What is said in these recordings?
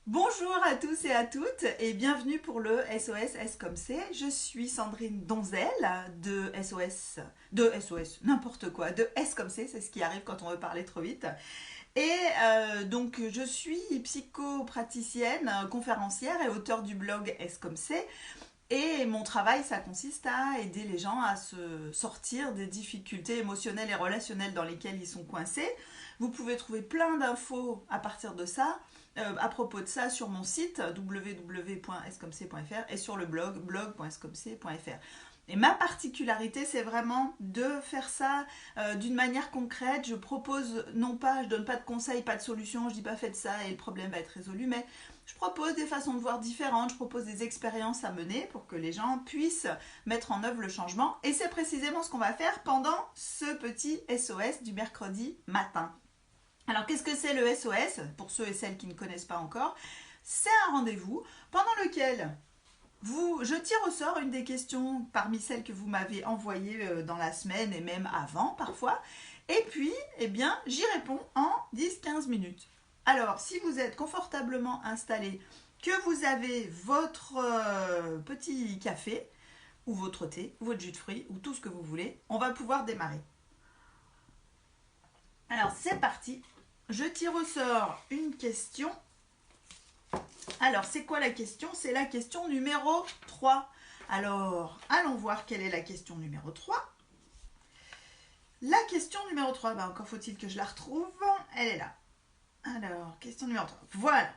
Bonjour à tous et à toutes et bienvenue pour le SOS S comme c'est. Je suis Sandrine Donzel de SOS, n'importe quoi, de S comme c'est ce qui arrive quand on veut parler trop vite. Et donc je suis psychopraticienne, conférencière et auteure du blog S comme c'est. Et mon travail, ça consiste à aider les gens à se sortir des difficultés émotionnelles et relationnelles dans lesquelles ils sont coincés. Vous pouvez trouver plein d'infos à partir de ça, à propos de ça sur mon site www.scomc.fr et sur le blog.scomc.fr. Et ma particularité, c'est vraiment de faire ça d'une manière concrète. Je propose, non pas, je donne pas de conseils, pas de solutions, je dis pas faites ça et le problème va être résolu, mais je propose des façons de voir différentes, je propose des expériences à mener pour que les gens puissent mettre en œuvre le changement. Et c'est précisément ce qu'on va faire pendant ce petit SOS du mercredi matin. Alors qu'est-ce que c'est le SOS? Pour ceux et celles qui ne connaissent pas encore, c'est un rendez-vous pendant lequel je tire au sort une des questions parmi celles que vous m'avez envoyées dans la semaine et même avant parfois. Et puis, eh bien, j'y réponds en 10-15 minutes. Alors, si vous êtes confortablement installé, que vous avez votre petit café, ou votre thé, ou votre jus de fruits, ou tout ce que vous voulez, on va pouvoir démarrer. Alors, c'est parti. Je tire au sort une question. Alors, c'est quoi la question? C'est la question numéro 3. Alors, allons voir quelle est la question numéro 3. La question numéro 3, encore faut-il que je la retrouve. Elle est là. Alors, question numéro 3. Voilà.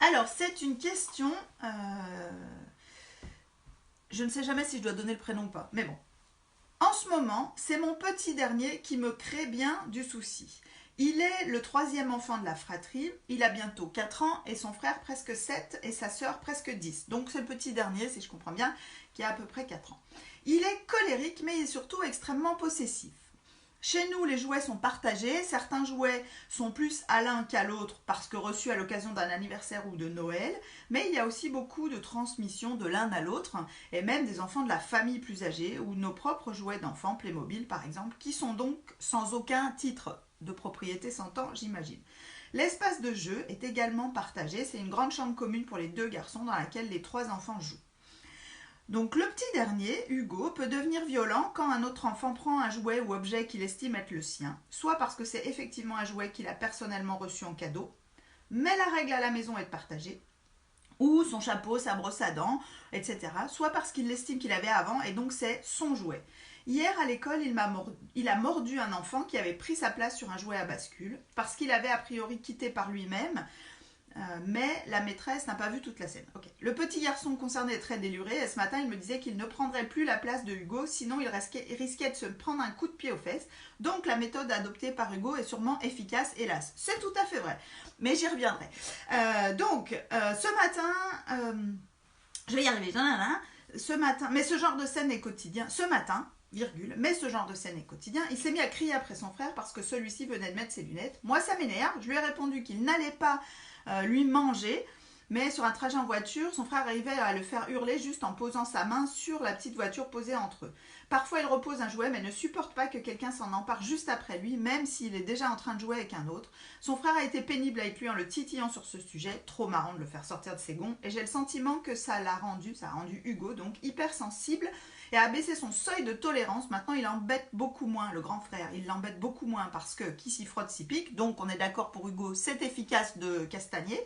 Alors, c'est une question... je ne sais jamais si je dois donner le prénom ou pas, mais bon. En ce moment, c'est mon petit dernier qui me crée bien du souci. Il est le troisième enfant de la fratrie, il a bientôt 4 ans et son frère presque 7 et sa sœur presque 10. Donc c'est le petit dernier, si je comprends bien, qui a à peu près 4 ans. Il est colérique mais il est surtout extrêmement possessif. Chez nous, les jouets sont partagés. Certains jouets sont plus à l'un qu'à l'autre parce que reçus à l'occasion d'un anniversaire ou de Noël. Mais il y a aussi beaucoup de transmission de l'un à l'autre et même des enfants de la famille plus âgés ou nos propres jouets d'enfants, Playmobil par exemple, qui sont donc sans aucun titre de propriété s'entend, j'imagine. L'espace de jeu est également partagé. C'est une grande chambre commune pour les 2 garçons dans laquelle les 3 enfants jouent. Donc le petit dernier, Hugo, peut devenir violent quand un autre enfant prend un jouet ou objet qu'il estime être le sien, soit parce que c'est effectivement un jouet qu'il a personnellement reçu en cadeau, mais la règle à la maison est de partager, ou son chapeau, sa brosse à dents, etc., soit parce qu'il l'estime qu'il avait avant et donc c'est son jouet. Hier à l'école, il a mordu un enfant qui avait pris sa place sur un jouet à bascule, parce qu'il avait a priori quitté par lui-même, mais la maîtresse n'a pas vu toute la scène. Okay. Le petit garçon concerné est très déluré et ce matin il me disait qu'il ne prendrait plus la place de Hugo, sinon il risquait de se prendre un coup de pied aux fesses. Donc la méthode adoptée par Hugo est sûrement efficace, hélas. C'est tout à fait vrai, mais j'y reviendrai. Ce matin, je vais y arriver. Ce matin, mais ce genre de scène est quotidien. Ce matin, mais ce genre de scène est quotidien. Il s'est mis à crier après son frère parce que celui-ci venait de mettre ses lunettes. Moi, ça m'énerve. Je lui ai répondu qu'il n'allait pas lui manger, mais sur un trajet en voiture, son frère arrivait à le faire hurler juste en posant sa main sur la petite voiture posée entre eux. Parfois, il repose un jouet, mais ne supporte pas que quelqu'un s'en empare juste après lui, même s'il est déjà en train de jouer avec un autre. Son frère a été pénible avec lui en le titillant sur ce sujet, trop marrant de le faire sortir de ses gonds, et j'ai le sentiment que ça a rendu Hugo, donc hypersensible, et a baissé son seuil de tolérance. Maintenant, il embête beaucoup moins, le grand frère, il l'embête beaucoup moins parce que qui s'y frotte s'y pique, donc on est d'accord pour Hugo, c'est efficace de castagner.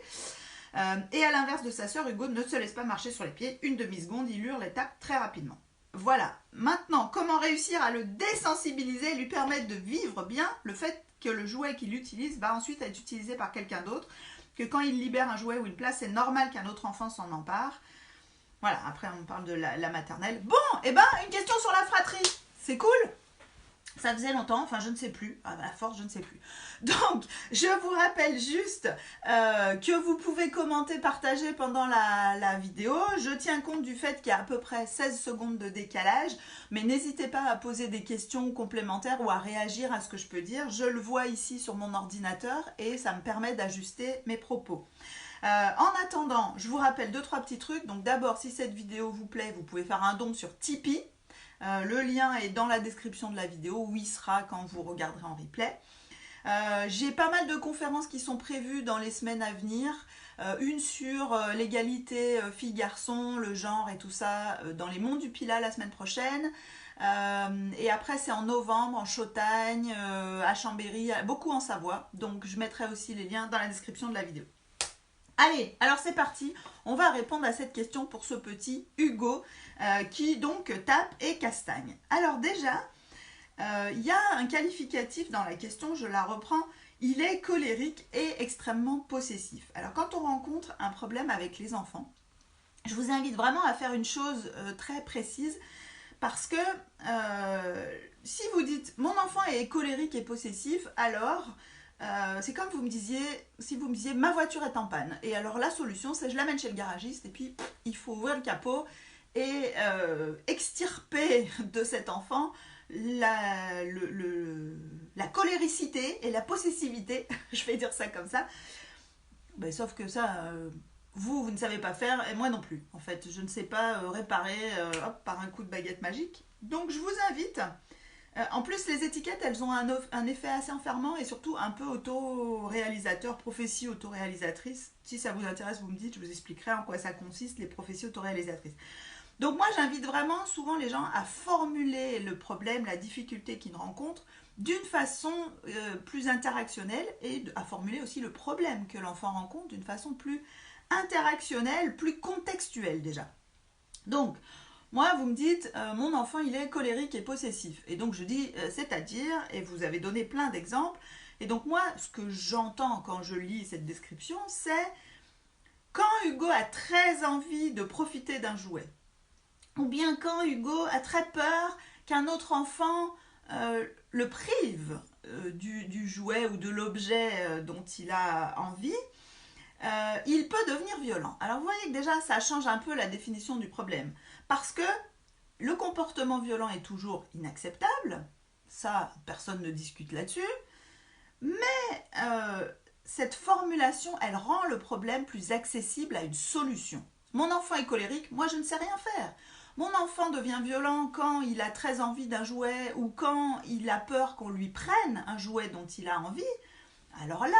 Et à l'inverse de sa sœur, Hugo ne se laisse pas marcher sur les pieds, une demi-seconde, il hurle et tape très rapidement. Voilà, maintenant, comment réussir à le désensibiliser et lui permettre de vivre bien le fait que le jouet qu'il utilise va ensuite être utilisé par quelqu'un d'autre, que quand il libère un jouet ou une place, c'est normal qu'un autre enfant s'en empare. Voilà, après on parle de la maternelle. Bon, et une question sur la fratrie. C'est cool. Ça faisait longtemps, enfin je ne sais plus, à force je ne sais plus. Donc je vous rappelle juste que vous pouvez commenter, partager pendant la vidéo. Je tiens compte du fait qu'il y a à peu près 16 secondes de décalage, mais n'hésitez pas à poser des questions complémentaires ou à réagir à ce que je peux dire. Je le vois ici sur mon ordinateur et ça me permet d'ajuster mes propos. En attendant, je vous rappelle 2-3 petits trucs. Donc d'abord, si cette vidéo vous plaît, vous pouvez faire un don sur Tipeee. Le lien est dans la description de la vidéo, où il sera quand vous regarderez en replay. J'ai pas mal de conférences qui sont prévues dans les semaines à venir. Une sur l'égalité filles-garçons, le genre et tout ça dans les monts du Pilat la semaine prochaine. Et après c'est en novembre en Chautagne, à Chambéry, beaucoup en Savoie. Donc je mettrai aussi les liens dans la description de la vidéo. Allez, alors c'est parti. On va répondre à cette question pour ce petit Hugo qui donc tape et castagne. Alors déjà, il y a un qualificatif dans la question, je la reprends. Il est colérique et extrêmement possessif. Alors quand on rencontre un problème avec les enfants, je vous invite vraiment à faire une chose très précise parce que si vous dites mon enfant est colérique et possessif, alors c'est comme vous me disiez, si vous me disiez ma voiture est en panne. Et alors la solution c'est je l'amène chez le garagiste et puis il faut ouvrir le capot et extirper de cet enfant la coléricité et la possessivité, je vais dire ça comme ça, ben, sauf que ça, vous ne savez pas faire, et moi non plus, en fait, je ne sais pas réparer par un coup de baguette magique. Donc je vous invite, en plus les étiquettes, elles ont un effet assez enfermant et surtout un peu auto-réalisateur, prophétie auto-réalisatrice. Si ça vous intéresse, vous me dites, je vous expliquerai en quoi ça consiste, les prophéties auto-réalisatrices. Donc moi j'invite vraiment souvent les gens à formuler le problème, la difficulté qu'ils rencontrent d'une façon plus interactionnelle et à formuler aussi le problème que l'enfant rencontre d'une façon plus interactionnelle, plus contextuelle déjà. Donc moi vous me dites mon enfant il est colérique et possessif et donc je dis c'est-à-dire et vous avez donné plein d'exemples et donc moi ce que j'entends quand je lis cette description c'est quand Hugo a très envie de profiter d'un jouet. Ou bien quand Hugo a très peur qu'un autre enfant le prive du jouet ou de l'objet dont il a envie, il peut devenir violent. Alors vous voyez que déjà ça change un peu la définition du problème. Parce que le comportement violent est toujours inacceptable, ça personne ne discute là-dessus, mais cette formulation, elle rend le problème plus accessible à une solution. Mon enfant est colérique, moi je ne sais rien faire. Mon enfant devient violent quand il a très envie d'un jouet ou quand il a peur qu'on lui prenne un jouet dont il a envie. Alors là,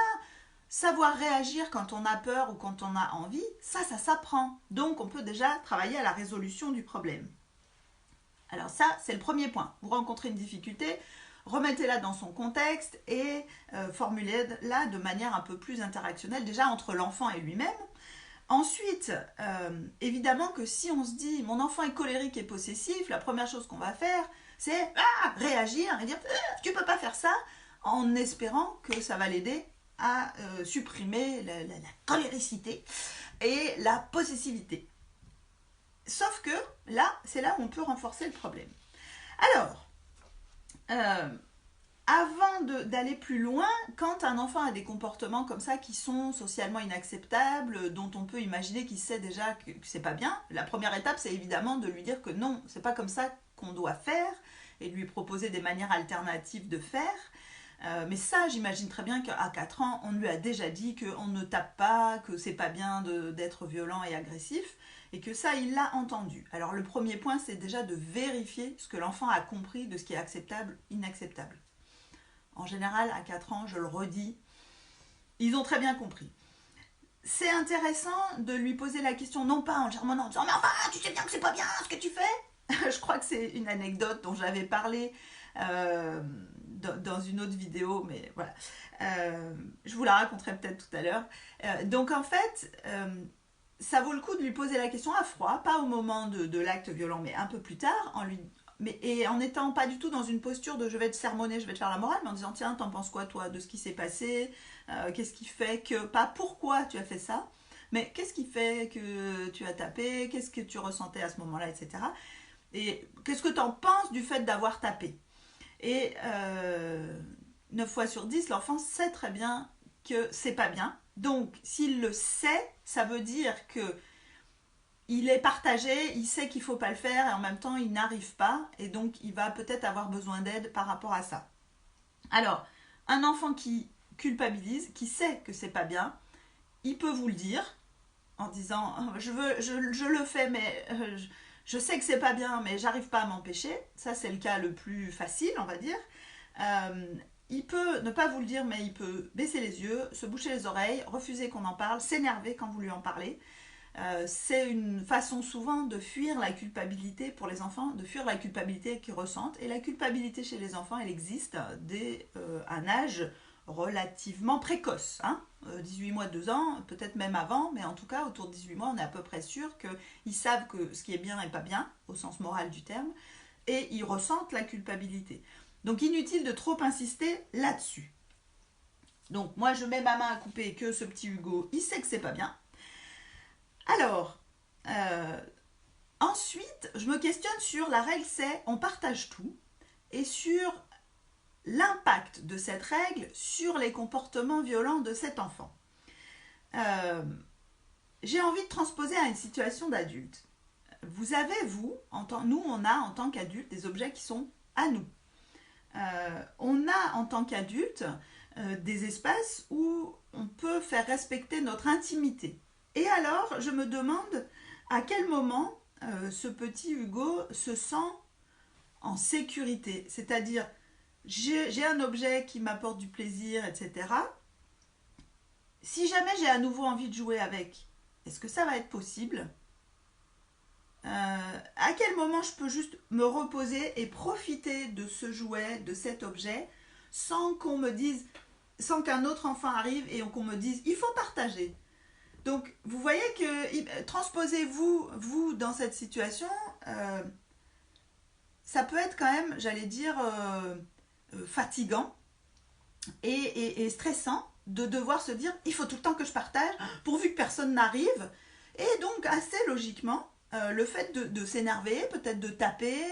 savoir réagir quand on a peur ou quand on a envie, ça s'apprend. Donc on peut déjà travailler à la résolution du problème. Alors ça, c'est le premier point. Vous rencontrez une difficulté, remettez-la dans son contexte et formulez-la de manière un peu plus interactionnelle, déjà entre l'enfant et lui-même. Ensuite, évidemment que si on se dit mon enfant est colérique et possessif, la première chose qu'on va faire, c'est réagir et dire tu peux pas faire ça, en espérant que ça va l'aider à supprimer la coléricité et la possessivité. Sauf que là, c'est là où on peut renforcer le problème. Alors, avant d'aller plus loin, quand un enfant a des comportements comme ça qui sont socialement inacceptables, dont on peut imaginer qu'il sait déjà que c'est pas bien, la première étape c'est évidemment de lui dire que non, c'est pas comme ça qu'on doit faire et de lui proposer des manières alternatives de faire. Mais ça, j'imagine très bien qu'à 4 ans, on lui a déjà dit qu'on ne tape pas, que c'est pas bien d'être violent et agressif, et que ça, il l'a entendu. Alors le premier point, c'est déjà de vérifier ce que l'enfant a compris de ce qui est acceptable, inacceptable. En général, à 4 ans, je le redis, ils ont très bien compris. C'est intéressant de lui poser la question, non pas en germonnant, en disant « Mais enfin, tu sais bien que c'est pas bien ce que tu fais !» Je crois que c'est une anecdote dont j'avais parlé dans une autre vidéo, mais voilà. Je vous la raconterai peut-être tout à l'heure. Donc en fait, ça vaut le coup de lui poser la question à froid, pas au moment de l'acte violent, mais un peu plus tard, et en n'étant pas du tout dans une posture de je vais te sermonner, je vais te faire la morale, mais en disant tiens, t'en penses quoi toi de ce qui s'est passé, qu'est-ce qui fait que, pas pourquoi tu as fait ça, mais qu'est-ce qui fait que tu as tapé, qu'est-ce que tu ressentais à ce moment-là, etc. Et qu'est-ce que t'en penses du fait d'avoir tapé. Et 9 fois sur 10, l'enfant sait très bien que c'est pas bien. Donc, s'il le sait, ça veut dire que il est partagé, il sait qu'il ne faut pas le faire et en même temps, il n'arrive pas. Et donc, il va peut-être avoir besoin d'aide par rapport à ça. Alors, un enfant qui culpabilise, qui sait que c'est pas bien, il peut vous le dire en disant je le fais, mais je sais que c'est pas bien, mais j'arrive pas à m'empêcher. Ça, c'est le cas le plus facile, on va dire. il peut ne pas vous le dire, mais il peut baisser les yeux, se boucher les oreilles, refuser qu'on en parle, s'énerver quand vous lui en parlez. C'est une façon souvent de fuir la culpabilité pour les enfants, de fuir la culpabilité qu'ils ressentent. Et la culpabilité chez les enfants, elle existe dès un âge relativement précoce. 18 mois, 2 ans, peut-être même avant, mais en tout cas, autour de 18 mois, on est à peu près sûr qu'ils savent que ce qui est bien et pas bien, au sens moral du terme, et ils ressentent la culpabilité. Donc inutile de trop insister là-dessus. Donc moi, je mets ma main à couper que ce petit Hugo, il sait que c'est pas bien. Alors, ensuite, je me questionne sur la règle, c'est on partage tout, et sur l'impact de cette règle sur les comportements violents de cet enfant. J'ai envie de transposer à une situation d'adulte. Vous avez, nous on a en tant qu'adultes des objets qui sont à nous. On a en tant qu'adulte des espaces où on peut faire respecter notre intimité. Et alors, je me demande à quel moment ce petit Hugo se sent en sécurité. C'est-à-dire, j'ai un objet qui m'apporte du plaisir, etc. Si jamais j'ai à nouveau envie de jouer avec, est-ce que ça va être possible ? À quel moment je peux juste me reposer et profiter de ce jouet, de cet objet, sans qu'on me dise, sans qu'un autre enfant arrive et qu'on me dise, il faut partager. Donc, vous voyez que transposez-vous dans cette situation, ça peut être quand même, j'allais dire, fatigant et stressant de devoir se dire, il faut tout le temps que je partage, pourvu que personne n'arrive. Et donc, assez logiquement, le fait de s'énerver, peut-être de taper,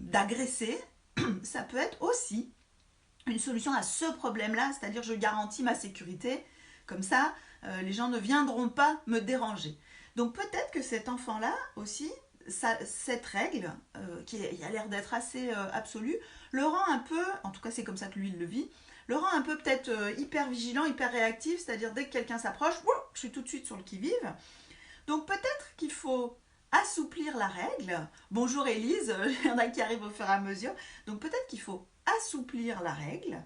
d'agresser, ça peut être aussi une solution à ce problème-là, c'est-à-dire je garantis ma sécurité, comme ça, les gens ne viendront pas me déranger. Donc peut-être que cet enfant-là aussi, cette règle, qui a l'air d'être assez absolue, le rend un peu, en tout cas c'est comme ça que lui il le vit, le rend un peu peut-être hyper vigilant, hyper réactif, c'est-à-dire dès que quelqu'un s'approche, je suis tout de suite sur le qui-vive. Donc peut-être qu'il faut assouplir la règle. Bonjour Élise, il y en a qui arrivent au fur et à mesure. Donc peut-être qu'il faut assouplir la règle.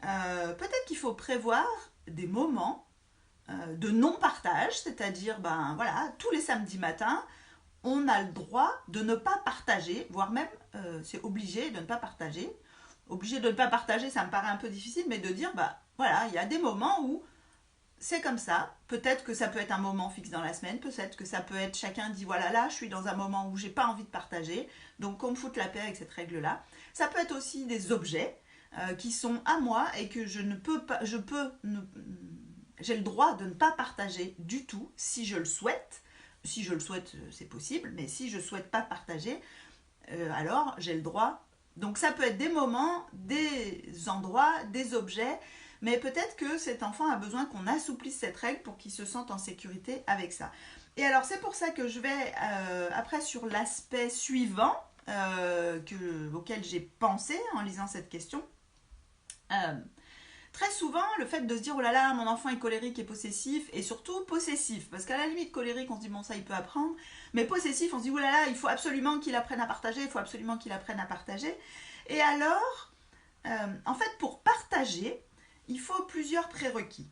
Peut-être qu'il faut prévoir des moments de non-partage, c'est-à-dire, tous les samedis matins, on a le droit de ne pas partager, voire même, c'est obligé de ne pas partager. Obligé de ne pas partager, ça me paraît un peu difficile, mais de dire, il y a des moments où c'est comme ça. Peut-être que ça peut être un moment fixe dans la semaine, peut-être que ça peut être, chacun dit, là, je suis dans un moment où j'ai pas envie de partager, donc qu'on me foute la paix avec cette règle-là. Ça peut être aussi des objets qui sont à moi et que je ne peux pas, j'ai le droit de ne pas partager du tout si je le souhaite. Si je le souhaite, c'est possible, mais si je ne souhaite pas partager, alors j'ai le droit. Donc ça peut être des moments, des endroits, des objets, mais peut-être que cet enfant a besoin qu'on assouplisse cette règle pour qu'il se sente en sécurité avec ça. Et alors c'est pour ça que je vais après sur l'aspect suivant auquel j'ai pensé en lisant cette question. Très souvent, le fait de se dire, oh là là, mon enfant est colérique et possessif, et surtout possessif, parce qu'à la limite, colérique, on se dit, bon, ça, il peut apprendre, mais possessif, on se dit, oh là là, il faut absolument qu'il apprenne à partager, Et alors, en fait, pour partager, il faut plusieurs prérequis.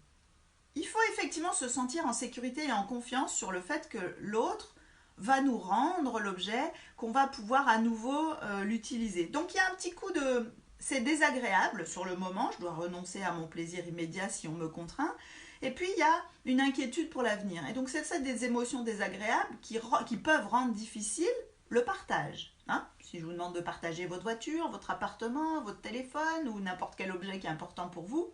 Il faut effectivement se sentir en sécurité et en confiance sur le fait que l'autre va nous rendre l'objet, qu'on va pouvoir à nouveau l'utiliser. Donc, il y a un petit coup de... C'est désagréable sur le moment, je dois renoncer à mon plaisir immédiat si on me contraint. Et puis, il y a une inquiétude pour l'avenir. Et donc, c'est ça des émotions désagréables qui peuvent rendre difficile le partage. Si je vous demande de partager votre voiture, votre appartement, votre téléphone ou n'importe quel objet qui est important pour vous,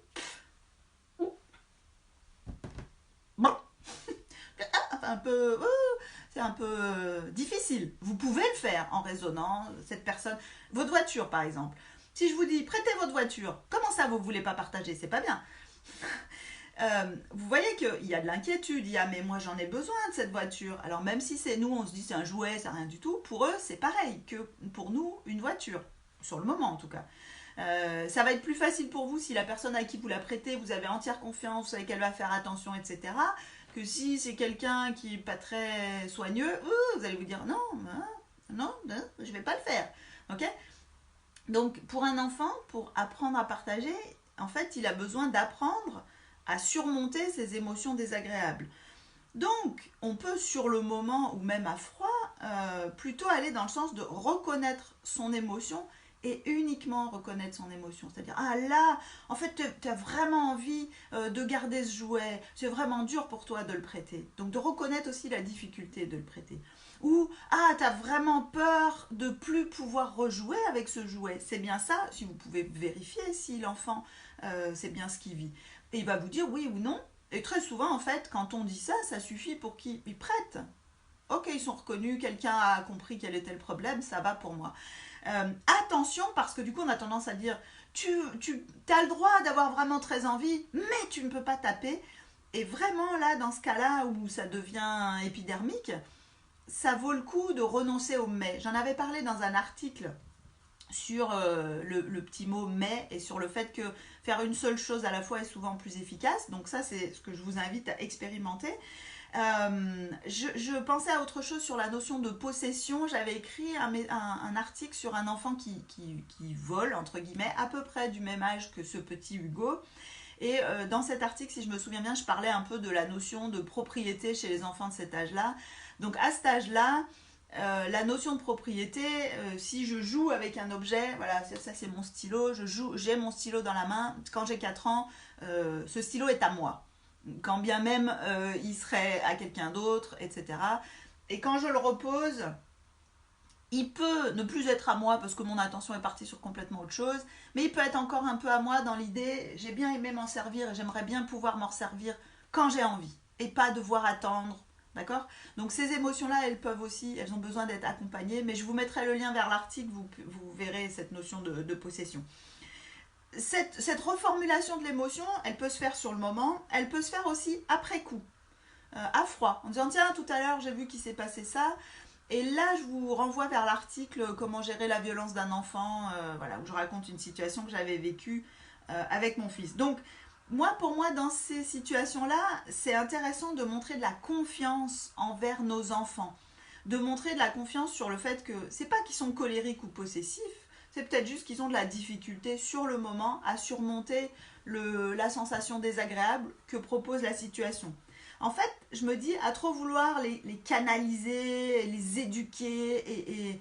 c'est un peu difficile. Vous pouvez le faire en raisonnant cette personne. Votre voiture, par exemple. Si je vous dis, prêtez votre voiture, comment ça vous ne voulez pas partager? C'est pas bien. Vous voyez qu'il y a de l'inquiétude, mais moi j'en ai besoin de cette voiture. Alors même si c'est nous, on se dit c'est un jouet, c'est rien du tout, pour eux c'est pareil que pour nous une voiture, sur le moment en tout cas. Ça va être plus facile pour vous si la personne à qui vous la prêtez, vous avez entière confiance, vous savez qu'elle va faire attention, etc. Que si c'est quelqu'un qui n'est pas très soigneux, vous allez vous dire non, je ne vais pas le faire. Ok ? Donc pour un enfant, pour apprendre à partager, en fait, il a besoin d'apprendre à surmonter ses émotions désagréables. Donc, on peut sur le moment ou même à froid, plutôt aller dans le sens de reconnaître son émotion et uniquement reconnaître son émotion. C'est-à-dire, ah là, en fait, tu as vraiment envie de garder ce jouet, c'est vraiment dur pour toi de le prêter. Donc, de reconnaître aussi la difficulté de le prêter. Ou, ah, tu as vraiment peur de plus pouvoir rejouer avec ce jouet. C'est bien ça, si vous pouvez vérifier si l'enfant, c'est bien ce qu'il vit. Et il va vous dire oui ou non. Et très souvent, en fait, quand on dit ça, ça suffit pour qu'ils prêtent. Ok, ils sont reconnus, quelqu'un a compris quel était le problème, ça va pour moi. Attention, parce que du coup, on a tendance à dire, tu as le droit d'avoir vraiment très envie, mais tu ne peux pas taper. Et vraiment, là, dans ce cas-là où ça devient épidermique, ça vaut le coup de renoncer au mais. J'en avais parlé dans un article sur le petit mot mais et sur le fait que faire une seule chose à la fois est souvent plus efficace. Donc ça, c'est ce que je vous invite à expérimenter. Je pensais à autre chose sur la notion de possession. J'avais écrit un article sur un enfant qui vole, entre guillemets, à peu près du même âge que ce petit Hugo. Et dans cet article, si je me souviens bien, je parlais un peu de la notion de propriété chez les enfants de cet âge-là. Donc à cet âge-là, la notion de propriété, si je joue avec un objet, voilà, ça c'est mon stylo, j'ai mon stylo dans la main, quand j'ai 4 ans, ce stylo est à moi. Quand bien même il serait à quelqu'un d'autre, etc. Et quand je le repose, il peut ne plus être à moi parce que mon attention est partie sur complètement autre chose, mais il peut être encore un peu à moi dans l'idée, j'ai bien aimé m'en servir et j'aimerais bien pouvoir m'en servir quand j'ai envie et pas devoir attendre. D'accord? Donc ces émotions-là, elles ont besoin d'être accompagnées, mais je vous mettrai le lien vers l'article, vous verrez cette notion de possession. Cette reformulation de l'émotion, elle peut se faire sur le moment, elle peut se faire aussi après coup, à froid, en disant tiens, tout à l'heure j'ai vu qu'il s'est passé ça, et là, je vous renvoie vers l'article Comment gérer la violence d'un enfant, voilà, où je raconte une situation que j'avais vécue avec mon fils. Donc, pour moi, dans ces situations-là, c'est intéressant de montrer de la confiance envers nos enfants. De montrer de la confiance sur le fait que c'est pas qu'ils sont colériques ou possessifs, c'est peut-être juste qu'ils ont de la difficulté sur le moment à surmonter la sensation désagréable que propose la situation. En fait, je me dis, à trop vouloir les canaliser, les éduquer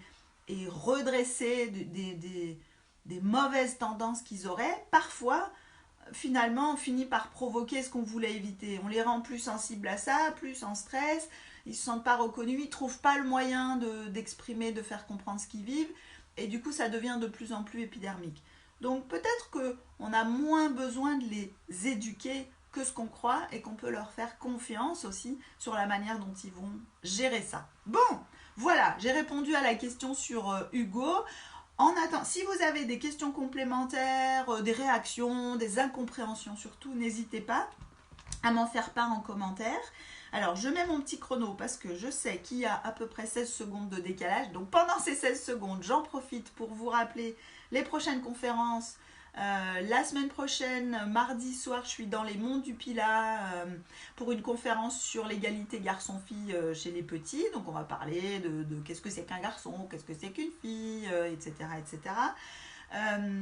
et redresser des mauvaises tendances qu'ils auraient, parfois, finalement, on finit par provoquer ce qu'on voulait éviter. On les rend plus sensibles à ça, plus en stress, ils ne se sentent pas reconnus, ils ne trouvent pas le moyen d'exprimer, de faire comprendre ce qu'ils vivent, et du coup, ça devient de plus en plus épidermique. Donc peut-être qu'on a moins besoin de les éduquer que ce qu'on croit et qu'on peut leur faire confiance aussi sur la manière dont ils vont gérer ça. Bon, voilà, j'ai répondu à la question sur Hugo. En attendant, si vous avez des questions complémentaires, des réactions, des incompréhensions surtout, n'hésitez pas à m'en faire part en commentaire. Alors, je mets mon petit chrono parce que je sais qu'il y a à peu près 16 secondes de décalage. Donc, pendant ces 16 secondes, j'en profite pour vous rappeler les prochaines conférences. La semaine prochaine, mardi soir, je suis dans les Monts du Pilat pour une conférence sur l'égalité garçon-fille chez les petits. Donc on va parler de qu'est-ce que c'est qu'un garçon, qu'est-ce que c'est qu'une fille, etc. etc.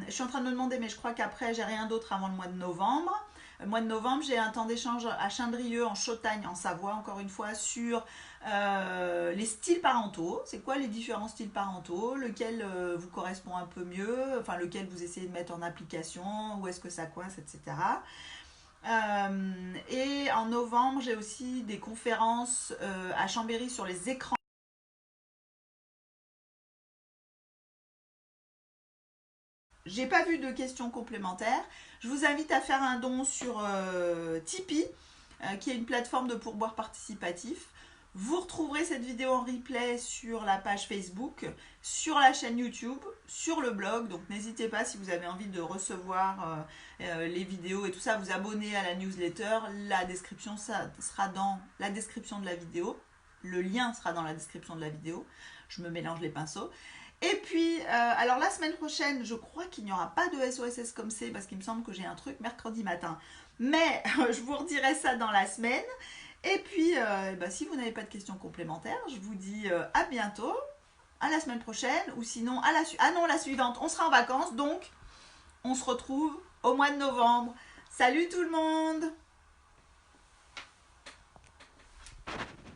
Je suis en train de me demander, mais je crois qu'après, j'ai rien d'autre avant le mois de novembre. Le mois de novembre, j'ai un temps d'échange à Chindrieux, en Chautagne, en Savoie, encore une fois, sur les styles parentaux. C'est quoi les différents styles parentaux? Lequel vous correspond un peu mieux? Enfin, lequel vous essayez de mettre en application? Où est-ce que ça coince, etc. Et en novembre, j'ai aussi des conférences à Chambéry sur les écrans. J'ai pas vu de questions complémentaires. Je vous invite à faire un don sur Tipeee, qui est une plateforme de pourboire participatif. Vous retrouverez cette vidéo en replay sur la page Facebook, sur la chaîne YouTube, sur le blog. Donc n'hésitez pas, si vous avez envie de recevoir les vidéos et tout ça, vous abonner à la newsletter. La description, ça sera dans la description de la vidéo. Le lien sera dans la description de la vidéo. Je me mélange les pinceaux. Et puis, alors la semaine prochaine, je crois qu'il n'y aura pas de SOSS comme c'est, parce qu'il me semble que j'ai un truc mercredi matin. Mais je vous redirai ça dans la semaine. Et puis, si vous n'avez pas de questions complémentaires, je vous dis à bientôt. à la semaine prochaine, ou sinon à la suivante, on sera en vacances, donc on se retrouve au mois de novembre. Salut tout le monde!